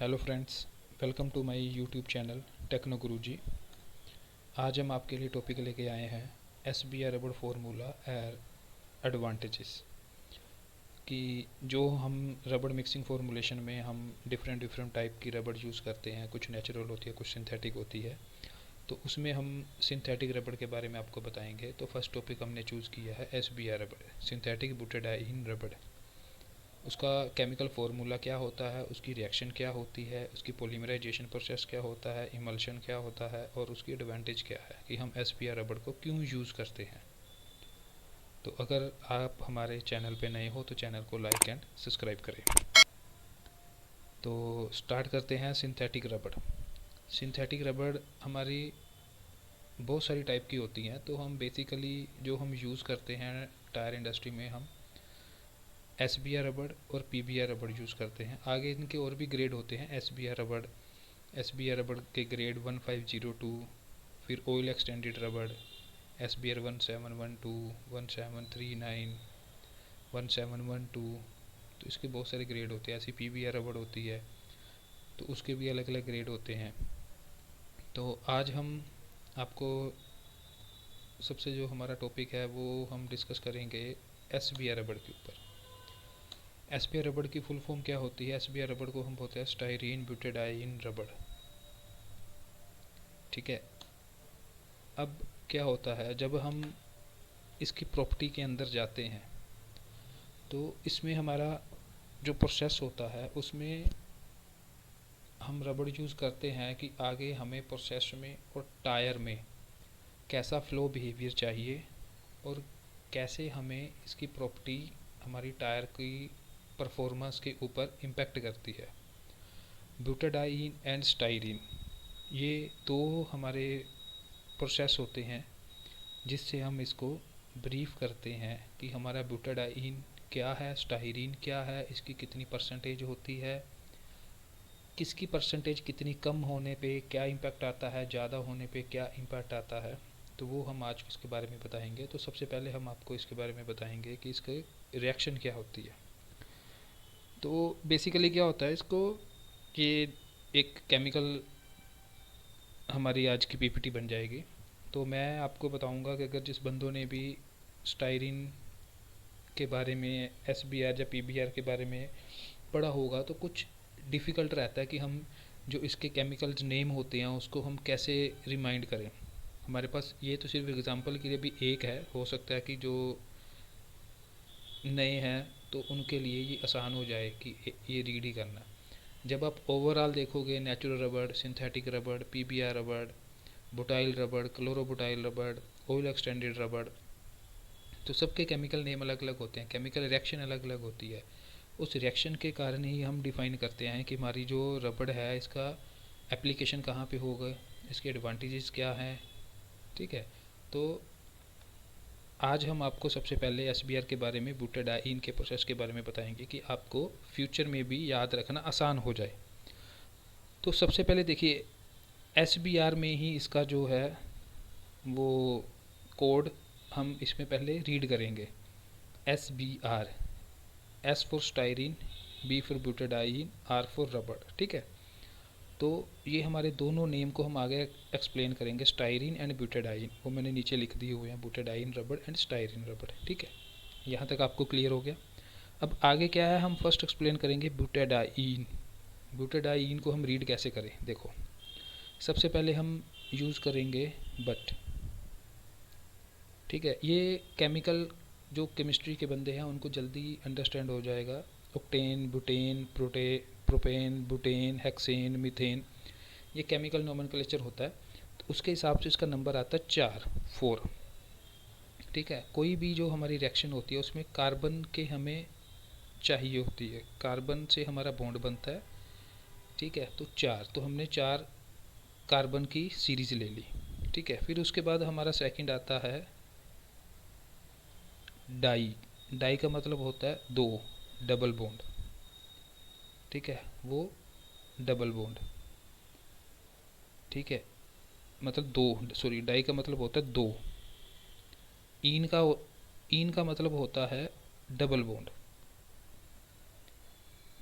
Hello friends, welcome to my YouTube channel techno Guruji. आज हम आपके लिए टॉपिक लेके आए हैं SBR रबड़ फार्मूला और एडवांटेजेस कि जो हम रबड़ मिक्सिंग फार्मूलेशन में हम डिफरेंट टाइप की रबड़ यूज़ करते हैं। कुछ नेचुरल होती है, कुछ सिंथेटिक होती है। तो उसमें हम सिंथेटिक रबड़ के बारे में आपको बताएंगे। तो फर्स्ट टॉपिक हमने चूज़ किया है SBR रबड़, सिंथेटिक बुटाडाइन रबड़। उसका केमिकल फार्मूला क्या होता है, उसकी रिएक्शन क्या होती है, उसकी पॉलीमराइजेशन प्रोसेस क्या होता है, इमल्शन क्या होता है और उसकी एडवांटेज क्या है कि हम SBR रबड़ को क्यों यूज़ करते हैं। तो अगर आप हमारे चैनल पे नए हो तो चैनल को लाइक एंड सब्सक्राइब करें। तो स्टार्ट करते हैं सिंथेटिक रबड़। सिंथेटिक रबड़ हमारी बहुत सारी टाइप की होती हैं। तो हम बेसिकली जो हम यूज़ करते हैं टायर इंडस्ट्री में, हम SBR रबड़ और PBR रबड़ यूज़ करते हैं। आगे इनके और भी ग्रेड होते हैं। SBR रबड़ के ग्रेड 1502, फिर ऑयल एक्सटेंडेड रबड़ SBR 1712, 1739, 1712। तो इसके बहुत सारे ग्रेड होते हैं। ऐसी PBR रबड़ होती है तो उसके भी अलग अलग ग्रेड होते हैं। तो आज हम आपको सबसे जो हमारा टॉपिक है वो हम डिस्कस करेंगे SBR रबड़ के ऊपर। SBR रबड़ की फुल फॉर्म क्या होती है? SBR रबड़ को हम बोलते हैं स्टाइरीन ब्यूटाडाइन रबड़। ठीक है। अब क्या होता है, जब हम इसकी प्रॉपर्टी के अंदर जाते हैं तो इसमें हमारा जो प्रोसेस होता है उसमें हम रबड़ यूज़ करते हैं कि आगे हमें प्रोसेस में और टायर में कैसा फ्लो बिहेवियर चाहिए और कैसे हमें इसकी प्रॉपर्टी हमारी टायर की परफॉर्मेंस के ऊपर इम्पेक्ट करती है। ब्यूटाडाइन एंड स्टाइरीन, ये दो हमारे प्रोसेस होते हैं जिससे हम इसको ब्रीफ करते हैं कि हमारा ब्यूटाडाइन क्या है, स्टाइरीन क्या है, इसकी कितनी परसेंटेज होती है, किसकी परसेंटेज कितनी कम होने पे क्या इम्पैक्ट आता है, ज़्यादा होने पे क्या इम्पैक्ट आता है। तो वो हम आज इसके बारे में बताएंगे। तो सबसे पहले हम आपको इसके बारे में बताएंगे कि इसके रिएक्शन क्या होती है। तो बेसिकली क्या होता है इसको, ये एक केमिकल हमारी आज की PPT बन जाएगी। तो मैं आपको बताऊंगा कि अगर जिस बंदों ने भी स्टाइरिन के बारे में, SBR या PBR के बारे में पढ़ा होगा तो कुछ डिफ़िकल्ट रहता है कि हम जो इसके केमिकल्स नेम होते हैं उसको हम कैसे रिमाइंड करें। हमारे पास ये तो सिर्फ एग्जांपल के लिए भी एक है, हो सकता है कि जो नए हैं तो उनके लिए ये आसान हो जाए कि ये रीड ही करना। जब आप ओवरऑल देखोगे, नेचुरल रबड़, सिंथेटिक रबड़, PBR रबड़, बुटाइल रबड़, क्लोरोबुटाइल रबड़, ऑयल एक्सटेंडेड रबड़, तो सबके केमिकल नेम अलग अलग होते हैं, केमिकल रिएक्शन अलग अलग होती है। उस रिएक्शन के कारण ही हम डिफ़ाइन करते हैं कि हमारी जो रबड़ है इसका एप्लीकेशन कहाँ पे होगा, इसके एडवांटेजेस क्या हैं। ठीक है। तो आज हम आपको सबसे पहले SBR के बारे में, ब्यूटाडाइन के प्रोसेस के बारे में बताएंगे कि आपको फ्यूचर में भी याद रखना आसान हो जाए। तो सबसे पहले देखिए, SBR में ही इसका जो है वो कोड हम इसमें पहले रीड करेंगे। SBR, S for styrene, B for butadiene, R for रबड़। ठीक है। तो ये हमारे दोनों नेम को हम आगे एक्सप्लेन करेंगे, स्टाइरीन एंड ब्यूटाडाइन। वो मैंने नीचे लिख दिए हुए हैं, ब्यूटाडाइन रबड़ एंड स्टाइरीन रबड़। ठीक है, यहाँ तक आपको क्लियर हो गया। अब आगे क्या है, हम फर्स्ट एक्सप्लेन करेंगे ब्यूटाडाइन। ब्यूटाडाइन को हम रीड कैसे करें, देखो। सबसे पहले हम यूज़ करेंगे बट। ठीक है, ये केमिकल जो केमिस्ट्री के बंदे हैं उनको जल्दी अंडरस्टैंड हो जाएगा। Octane, butane, propane, butane, hexane, methane, ये केमिकल नोमेनक्लेचर होता है। तो उसके हिसाब से इसका नंबर आता है 4। ठीक है। कोई भी जो हमारी रिएक्शन होती है उसमें कार्बन के हमें चाहिए होती है, कार्बन से हमारा बॉन्ड बनता है। ठीक है। तो 4, तो हमने 4 कार्बन की सीरीज ले ली। ठीक है। फिर उसके बाद हमारा सेकंड आता है डाई। डाई का मतलब होता है 2, डबल बॉन्ड। ठीक है, वो डबल बॉन्ड। ठीक है, मतलब 2, सॉरी, डाई का मतलब होता है 2। इन का इन का मतलब होता है डबल बॉन्ड।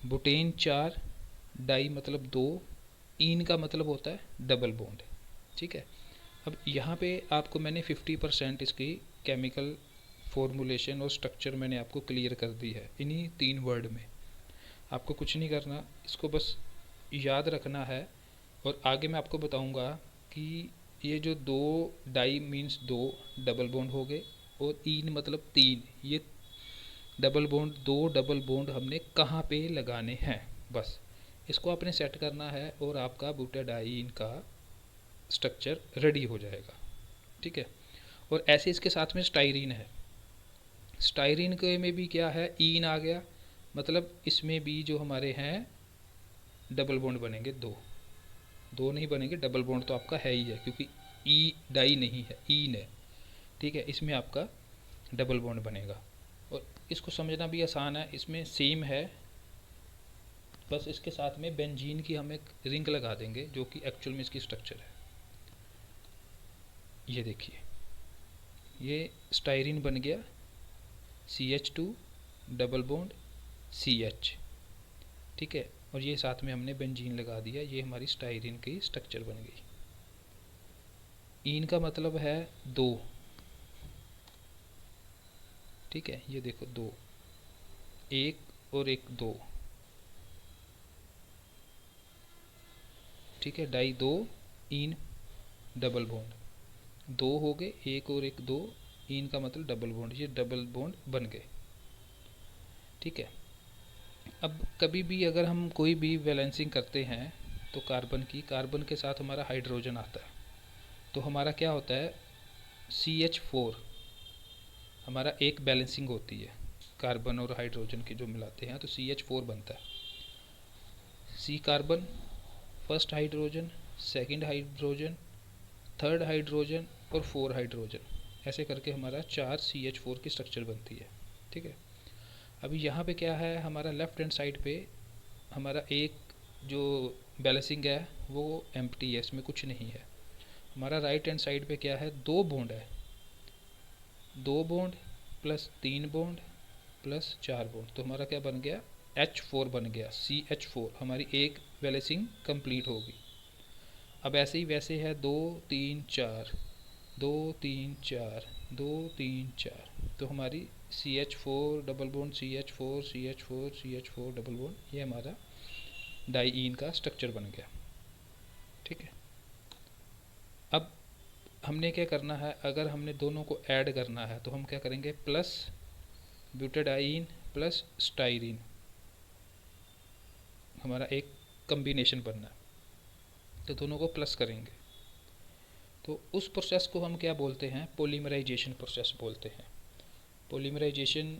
बुटेन 4, डाई मतलब दो, इन का मतलब होता है डबल बॉन्ड। ठीक है, अब यहाँ पे आपको मैंने 50% इसकी केमिकल फॉर्मूलेशन और स्ट्रक्चर मैंने आपको क्लियर कर दी है इन्हीं 3 वर्ड में। आपको कुछ नहीं करना, इसको बस याद रखना है। और आगे मैं आपको बताऊंगा कि ये जो दो डाई मीन्स दो डबल बॉन्ड हो गए, और इन मतलब तीन, ये डबल बॉन्ड, दो डबल बॉन्ड हमने कहाँ पे लगाने हैं, बस इसको आपने सेट करना है और आपका ब्यूटाडाईन का स्ट्रक्चर रेडी हो जाएगा। ठीक है, और ऐसे इसके साथ में स्टाइरीन है। स्टाइरीन के में भी क्या है, ईन आ गया, मतलब इसमें भी जो हमारे हैं डबल बॉन्ड बनेंगे, दो दो नहीं बनेंगे, डबल बॉन्ड तो आपका है ही है क्योंकि ई डाई नहीं है, ईन है। ठीक है, इसमें आपका डबल बॉन्ड बनेगा। और इसको समझना भी आसान है, इसमें सेम है, बस इसके साथ में बेंजीन की हम एक रिंग लगा देंगे जो कि एक्चुअल में इसकी स्ट्रक्चर है। ये देखिए, ये स्टाइरिन बन गया, CH2 डबल बॉन्ड CH। ठीक है, और ये साथ में हमने बेंजीन लगा दिया, ये हमारी स्टाइरिन की स्ट्रक्चर बन गई। ईन का मतलब है दो। ठीक है, ये देखो दो, एक और एक दो। ठीक है, डाई दो, ईन डबल बॉन्ड, दो हो गए, एक और एक दो, ईन का मतलब डबल बॉन्ड, ये डबल बॉन्ड बन गए। ठीक है, अब कभी भी अगर हम कोई भी बैलेंसिंग करते हैं तो कार्बन के साथ हमारा हाइड्रोजन आता है, तो हमारा क्या होता है, CH4 हमारा एक बैलेंसिंग होती है, कार्बन और हाइड्रोजन की जो मिलाते हैं तो CH4 बनता है। C carbon, first hydrogen, second hydrogen, third hydrogen और 4 हाइड्रोजन, ऐसे करके हमारा 4 CH4 की स्ट्रक्चर बनती है। ठीक है, अभी यहाँ पे क्या है, हमारा लेफ्ट हैंड साइड पे हमारा एक जो बैलेंसिंग है वो एम्प्टी है, इसमें कुछ नहीं है। हमारा राइट हैंड साइड पे क्या है, दो बॉन्ड है, दो बॉन्ड प्लस तीन बॉन्ड प्लस चार बॉन्ड, तो हमारा क्या बन गया, H4 बन गया, CH4, हमारी एक बैलेंसिंग कंप्लीट होगी। अब ऐसे ही वैसे है, दो तीन चार, दो तीन चार, दो तीन चार, तो हमारी CH4 double bond CH4 CH4 CH4 double bond, ये हमारा डाईईन का स्ट्रक्चर बन गया। ठीक है, अब हमने क्या करना है, अगर हमने दोनों को ऐड करना है तो हम क्या करेंगे, प्लस ब्यूटाडाईन प्लस स्टाइरीन, हमारा एक कम्बिनेशन बनना है, तो दोनों को प्लस करेंगे। तो उस प्रोसेस को हम क्या बोलते हैं, पॉलीमराइजेशन प्रोसेस बोलते हैं। पॉलीमराइजेशन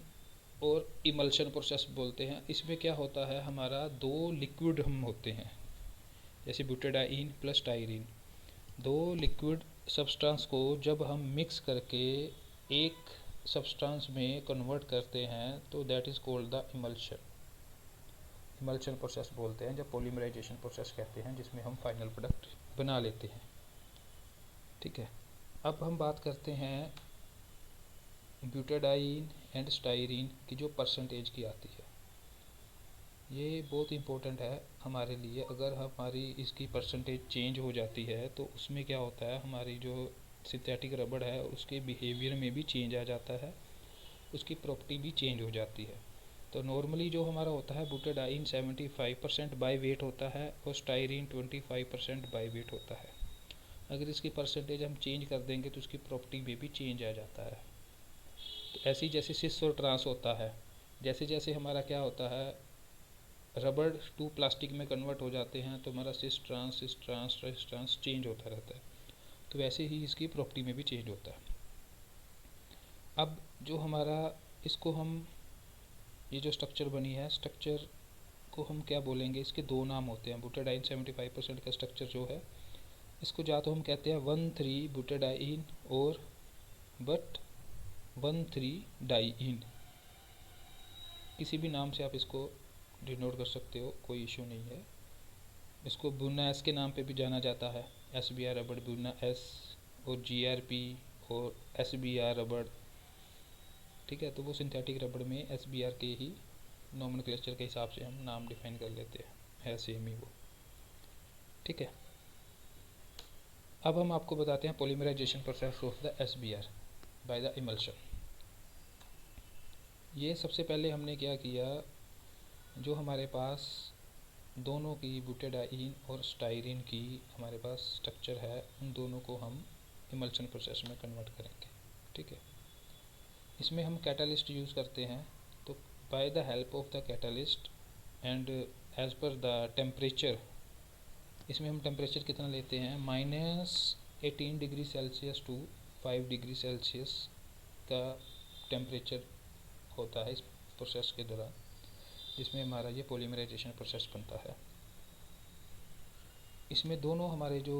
और इमल्शन प्रोसेस बोलते हैं। इसमें क्या होता है, हमारा दो लिक्विड हम होते हैं, जैसे ब्यूटाडाईन प्लस स्टाइरीन, दो लिक्विड सब्सटेंस को जब हम मिक्स करके एक सब्सटेंस में कन्वर्ट करते हैं तो that is called the emulsion. Emulsion process बोलते हैं, जब पॉलीमराइजेशन प्रोसेस कहते हैं जिसमें हम फाइनल प्रोडक्ट बना लेते हैं। ठीक है, अब हम बात करते हैं ब्यूटाडाईन एंड स्टाइरीन की जो परसेंटेज की आती है। ये बहुत इंपॉर्टेंट है हमारे लिए, अगर हमारी इसकी परसेंटेज चेंज हो जाती है तो उसमें क्या होता है, हमारी जो सिंथेटिक रबड़ है उसके बिहेवियर में भी चेंज आ जाता है, उसकी प्रॉपर्टी भी चेंज हो जाती है। तो नॉर्मली जो हमारा होता है, ब्यूटाडाईन 75% बाई वेट होता है और स्टाइरीन 25% बाई वेट होता है। अगर इसकी परसेंटेज हम चेंज कर देंगे तो उसकी प्रॉपर्टी में भी चेंज आ जाता है। तो ऐसे ही जैसे सिस और ट्रांस होता है, जैसे जैसे हमारा क्या होता है, रबड़ टू प्लास्टिक में कन्वर्ट हो जाते हैं तो हमारा सिस ट्रांस चेंज होता रहता है, तो वैसे ही इसकी प्रॉपर्टी में भी चेंज होता है। अब जो हमारा, इसको हम, ये जो स्ट्रक्चर बनी है, स्ट्रक्चर को हम क्या बोलेंगे, इसके दो नाम होते हैं। ब्यूटाडाईन 75% का स्ट्रक्चर जो है, इसको या तो हम कहते हैं 1,3 ब्यूटाडाईन और बट 1,3 डाईईन, किसी भी नाम से आप इसको डिनोट कर सकते हो, कोई इशू नहीं है। इसको बुना एस के नाम पे भी जाना जाता है, SBR रबड़ बुना एस, और GRP और SBR रबड़। ठीक है, तो वो सिंथेटिक रबड़ में SBR के ही नॉमेनक्लेचर के हिसाब से हम नाम डिफाइन कर लेते हैं, है सेम ही वो। ठीक है, अब हम आपको बताते हैं polymerization process of the SBR by the emulsion. ये सबसे पहले हमने क्या किया, जो हमारे पास दोनों की ब्यूटाडाइन और स्टायरीन की हमारे पास स्ट्रक्चर है, उन दोनों को हम इमल्शन प्रोसेस में कन्वर्ट करेंगे। ठीक है, इसमें हम कैटालिस्ट यूज़ करते हैं। तो by the help of the catalyst and as per the temperature, इसमें हम टेम्परेचर कितना लेते हैं, -18 degree Celsius to 5 degree Celsius का टेम्परेचर होता है इस प्रोसेस के दौरान, जिसमें हमारा ये पॉलीमराइजेशन प्रोसेस बनता है। इसमें दोनों हमारे जो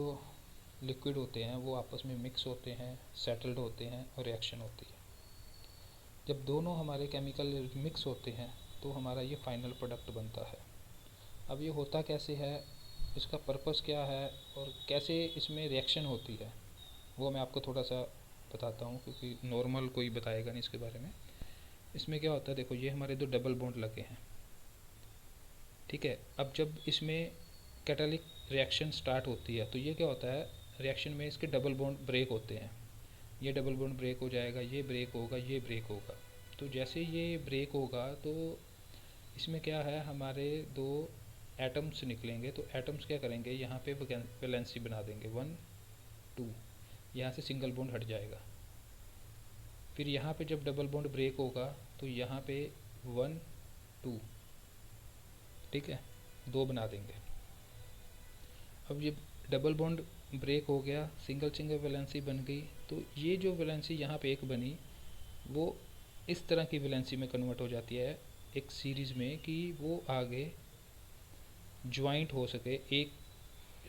लिक्विड होते हैं वो आपस में मिक्स होते हैं, सेटल्ड होते हैं और रिएक्शन होती है। जब दोनों हमारे केमिकल मिक्स होते हैं तो हमारा ये फाइनल प्रोडक्ट बनता है। अब ये होता कैसे है, इसका पर्पस क्या है और कैसे इसमें रिएक्शन होती है, वो मैं आपको थोड़ा सा बताता हूँ, क्योंकि नॉर्मल कोई बताएगा नहीं इसके बारे में। इसमें क्या होता है, देखो ये हमारे दो डबल बॉन्ड लगे हैं। ठीक है, अब जब इसमें कैटालिक रिएक्शन स्टार्ट होती है तो ये क्या होता है, रिएक्शन में इसके डबल बॉन्ड ब्रेक होते हैं। ये डबल बॉन्ड ब्रेक हो जाएगा, ये ब्रेक होगा, ये ब्रेक होगा। तो जैसे ये ब्रेक होगा तो इसमें क्या है, हमारे दो एटम्स निकलेंगे। तो एटम्स क्या करेंगे, यहाँ पे वैलेंसी बना देंगे 1 2, यहाँ से सिंगल बॉन्ड हट जाएगा। फिर यहाँ पे जब डबल बॉन्ड ब्रेक होगा तो यहाँ पे 1 2, ठीक है, 2 बना देंगे। अब ये डबल बॉन्ड ब्रेक हो गया, सिंगल सिंगल वैलेंसी बन गई। तो ये जो वैलेंसी यहाँ पे एक बनी, वो इस तरह की वैलेंसी में कन्वर्ट हो जाती है एक सीरीज़ में, कि वो आगे ज्वाइंट हो सके, एक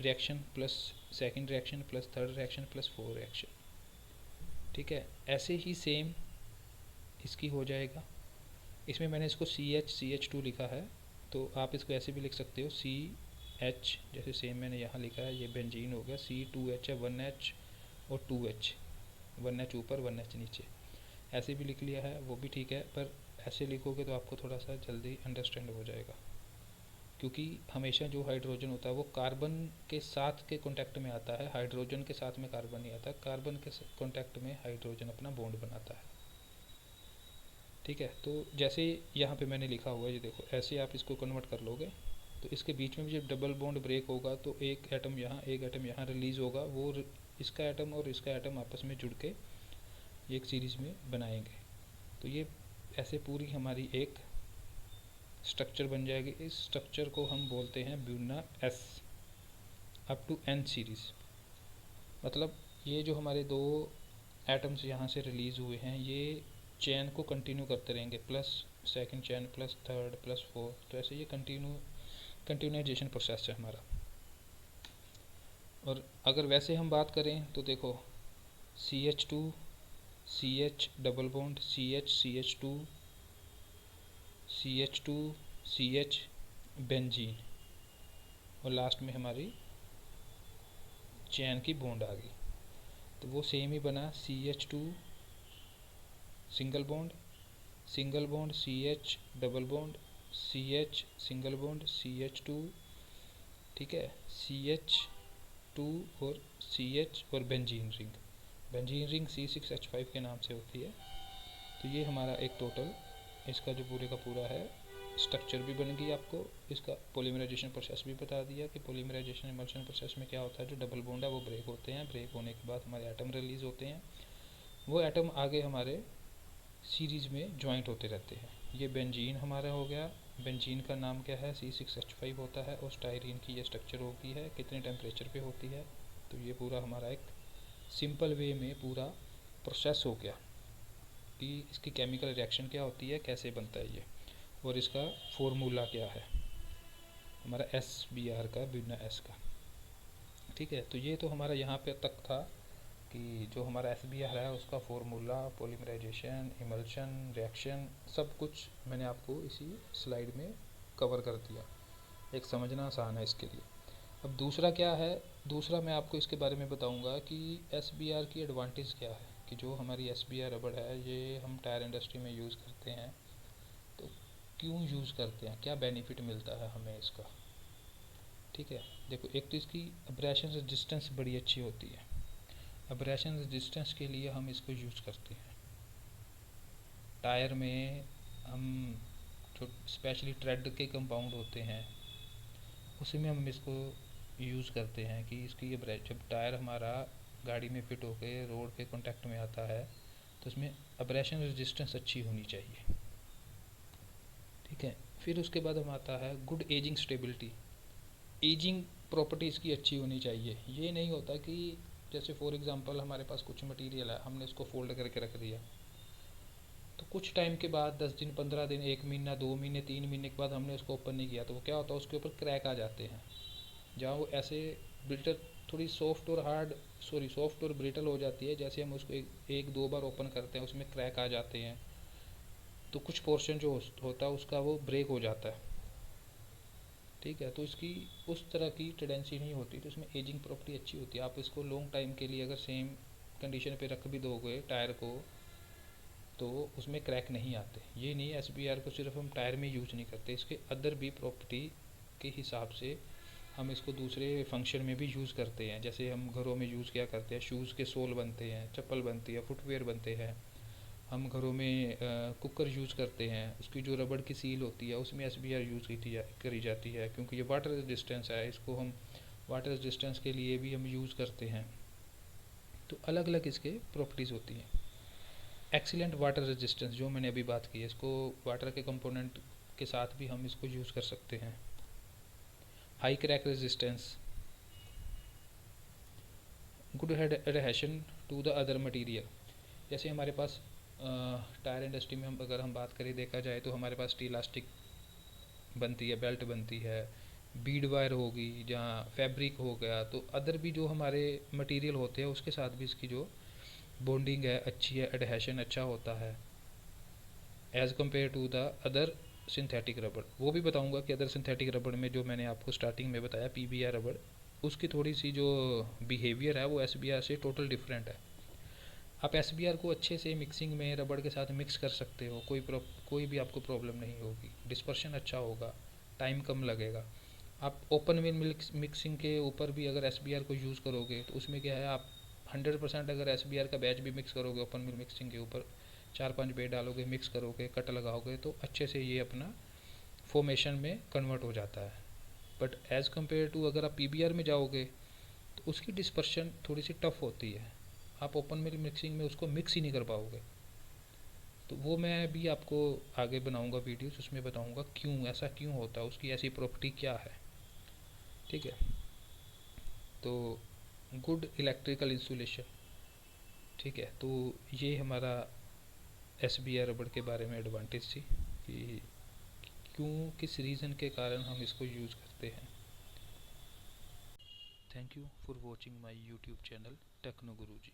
reaction plus second reaction plus third reaction plus fourth reaction. ठीक है, ऐसे ही सेम इसकी हो जाएगा। इसमें मैंने इसको CH2 लिखा है, तो आप इसको ऐसे भी लिख सकते हो CH, जैसे सेम मैंने यहाँ लिखा है, ये बेंजीन हो गया। C2H है, 1H और 2H, 1H ऊपर 1H नीचे, ऐसे भी लिख लिया है, वो भी ठीक है। पर ऐसे लिखोगे तो आपको थोड़ा सा जल्दी अंडरस्टैंड हो जाएगा, क्योंकि हमेशा जो हाइड्रोजन होता है वो कार्बन के साथ के कांटेक्ट में आता है, हाइड्रोजन के साथ में कार्बन नहीं आता, कार्बन के कांटेक्ट में हाइड्रोजन अपना बॉन्ड बनाता है। ठीक है, तो जैसे यहाँ पे मैंने लिखा हुआ है, ये देखो, ऐसे आप इसको कन्वर्ट कर लोगे तो इसके बीच में जब डबल बॉन्ड ब्रेक होगा तो एक एटम यहाँ एक एटम यहाँ रिलीज़ होगा, वो इसका एटम और इसका एटम आपस में जुड़ के एक सीरीज़ में बनाएंगे। तो ये ऐसे पूरी हमारी एक स्ट्रक्चर बन जाएगी। इस स्ट्रक्चर को हम बोलते हैं Buna S up to N series. मतलब ये जो हमारे दो एटम्स यहाँ से रिलीज़ हुए हैं, ये चेन को कंटिन्यू करते रहेंगे, plus second chain plus third plus fourth. तो ऐसे ये कंटिन्यूएशन प्रोसेस है हमारा। और अगर वैसे हम बात करें तो देखो, CH2 CH double bond CH CH2 CH2 CH benzene, और लास्ट में हमारी चेन की बॉन्ड आ गई। तो वो सेम ही बना, CH2 single bond CH double bond CH single bond CH2, ठीक है, CH2 और CH और बेंजीन रिंग C6H5 के नाम से होती है। तो ये हमारा एक टोटल इसका जो पूरे का पूरा है स्ट्रक्चर भी बन गई। आपको इसका पॉलीमराइजेशन प्रोसेस भी बता दिया कि पॉलीमराइजेशन इमल्शन प्रोसेस में क्या होता है, जो डबल बॉन्ड है वो ब्रेक होते हैं, ब्रेक होने के बाद हमारे एटम रिलीज़ होते हैं, वो एटम आगे हमारे सीरीज़ में ज्वाइंट होते रहते हैं। ये बेंजीन हमारा हो गया, बेंजीन का नाम क्या है, C6H5 होता है, और स्टायरीन की ये स्ट्रक्चर होती है, कितने टेम्परेचर पे होती है। तो ये पूरा हमारा एक सिंपल वे में पूरा प्रोसेस हो गया कि इसकी केमिकल रिएक्शन क्या होती है, कैसे बनता है ये, और इसका फॉर्मूला क्या है हमारा SBR का, ब्यूना S का। ठीक है, तो ये तो हमारा यहाँ पे तक था कि जो हमारा SBR है उसका फॉर्मूला, पॉलीमराइजेशन, इमल्शन, रिएक्शन, सब कुछ मैंने आपको इसी स्लाइड में कवर कर दिया। एक समझना आसान है इसके लिए। अब दूसरा क्या है, दूसरा मैं आपको इसके बारे में बताऊंगा कि SBR की एडवांटेज क्या है, कि जो हमारी SBR रबड़ है ये हम टायर इंडस्ट्री में यूज़ करते हैं, तो क्यों यूज़ करते हैं, क्या बेनिफिट मिलता है हमें इसका। ठीक है। देखो, एक तो इसकी अब्रेशन रेजिस्टेंस बड़ी अच्छी होती है। अब्रेशन रेजिस्टेंस के लिए हम इसको यूज़ करते हैं टायर में। हम जो स्पेशली ट्रेड के कंपाउंड होते हैं उसी में हम इसको यूज़ करते हैं कि इसकी जब टायर हमारा गाड़ी में फिट होकर रोड के कांटेक्ट में आता है तो इसमें अब्रेशन रेजिस्टेंस अच्छी होनी चाहिए। ठीक है। फिर उसके बाद हम आता है good ageing stability. Ageing property इसकी अच्छी होनी चाहिए। ये नहीं होता कि जैसे फॉर एग्जांपल हमारे पास कुछ मटेरियल है, हमने उसको फोल्ड करके रख दिया, तो कुछ टाइम के बाद 10 दिन, 15 दिन, 1 महीना, 2 महीने, 3 महीने के बाद हमने उसको ओपन नहीं किया, तो वो क्या होता है, उसके ऊपर क्रैक आ जाते हैं। जहाँ वो ऐसे ब्रिटल, थोड़ी सॉफ्ट और ब्रिटल हो जाती है, जैसे हम उसको एक दो बार ओपन करते हैं उसमें क्रैक आ जाते हैं, तो कुछ पोर्शन जो होता है उसका वो ब्रेक हो जाता है। ठीक है। तो इसकी उस तरह की टेंडेंसी नहीं होती, तो इसमें एजिंग प्रॉपर्टी अच्छी होती है। आप इसको लॉन्ग टाइम के लिए अगर सेम कंडीशन पे रख भी दोगे टायर को तो उसमें क्रैक नहीं आते। ये नहीं एसबीआर को सिर्फ हम टायर में यूज नहीं करते, इसके अदर भी प्रॉपर्टी के हिसाब से हम इसको दूसरे फंक्शन में भी यूज़ करते हैं। जैसे हम घरों में यूज़ क्या करते हैं, शूज़ के सोल बनते हैं, चप्पल बनती है, फुटवेयर बनते हैं। हम घरों में कुकर यूज़ करते हैं, उसकी जो रबड़ की सील होती है उसमें एसबीआर यूज़ करी जाती है, क्योंकि ये वाटर रेजिस्टेंस है, इसको हम वाटर रेजिस्टेंस के लिए भी हम यूज़ करते हैं। तो अलग अलग इसके प्रॉपर्टीज़ होती हैं। एक्सीलेंट वाटर रेजिस्टेंस जो मैंने अभी बात की है, इसको वाटर के कंपोनेंट के साथ भी हम इसको यूज़ कर सकते हैं। High crack resistance, good adhesion to the other material. जैसे हमारे पास टायर इंडस्ट्री में अगर हम बात करें, देखा जाए तो हमारे पास इलास्टिक बनती है, बेल्ट बनती है, बीड वायर होगी, जहाँ फैब्रिक हो गया, तो अदर भी जो हमारे मटेरियल होते हैं उसके साथ भी इसकी जो बॉन्डिंग है अच्छी है, एडहेशन अच्छा होता है as compare to the other synthetic रबड़। वो भी बताऊंगा कि अदर सिंथेटिक रबड़ में जो मैंने आपको स्टार्टिंग में बताया पीबीआर रबड़, उसकी थोड़ी सी जो बिहेवियर है वो एसबीआर से टोटल डिफरेंट है। आप एसबीआर को अच्छे से मिक्सिंग में रबड़ के साथ मिक्स कर सकते हो, कोई भी आपको प्रॉब्लम नहीं होगी, डिस्पर्शन अच्छा होगा, टाइम कम लगेगा। आप ओपन में मिक्सिंग के ऊपर भी अगर एसबीआर को यूज़ करोगे तो उसमें क्या है, आप 100% अगर एसबीआर का बैच भी मिक्स करोगे ओपन मिल मिक्सिंग के ऊपर, 4-5 बेड डालोगे, मिक्स करोगे, कट लगाओगे, तो अच्छे से ये अपना फॉर्मेशन में कन्वर्ट हो जाता है। बट एज़ कम्पेयर टू अगर आप पीबीआर में जाओगे तो उसकी डिस्पर्शन थोड़ी सी टफ होती है, आप ओपन मिल मिक्सिंग में उसको मिक्स ही नहीं कर पाओगे। तो वो मैं भी आपको आगे बनाऊंगा वीडियोस, उसमें बताऊंगा क्यों ऐसा क्यों होता है, उसकी ऐसी प्रॉपर्टी क्या है। ठीक है। तो गुड इलेक्ट्रिकल इंसुलेशन। ठीक है। तो ये हमारा एसबीआर रबड़ के बारे में एडवांटेज थी कि क्यों, किस रीज़न के कारण हम इसको यूज़ करते हैं। Thank you for watching my YouTube channel techno Guruji.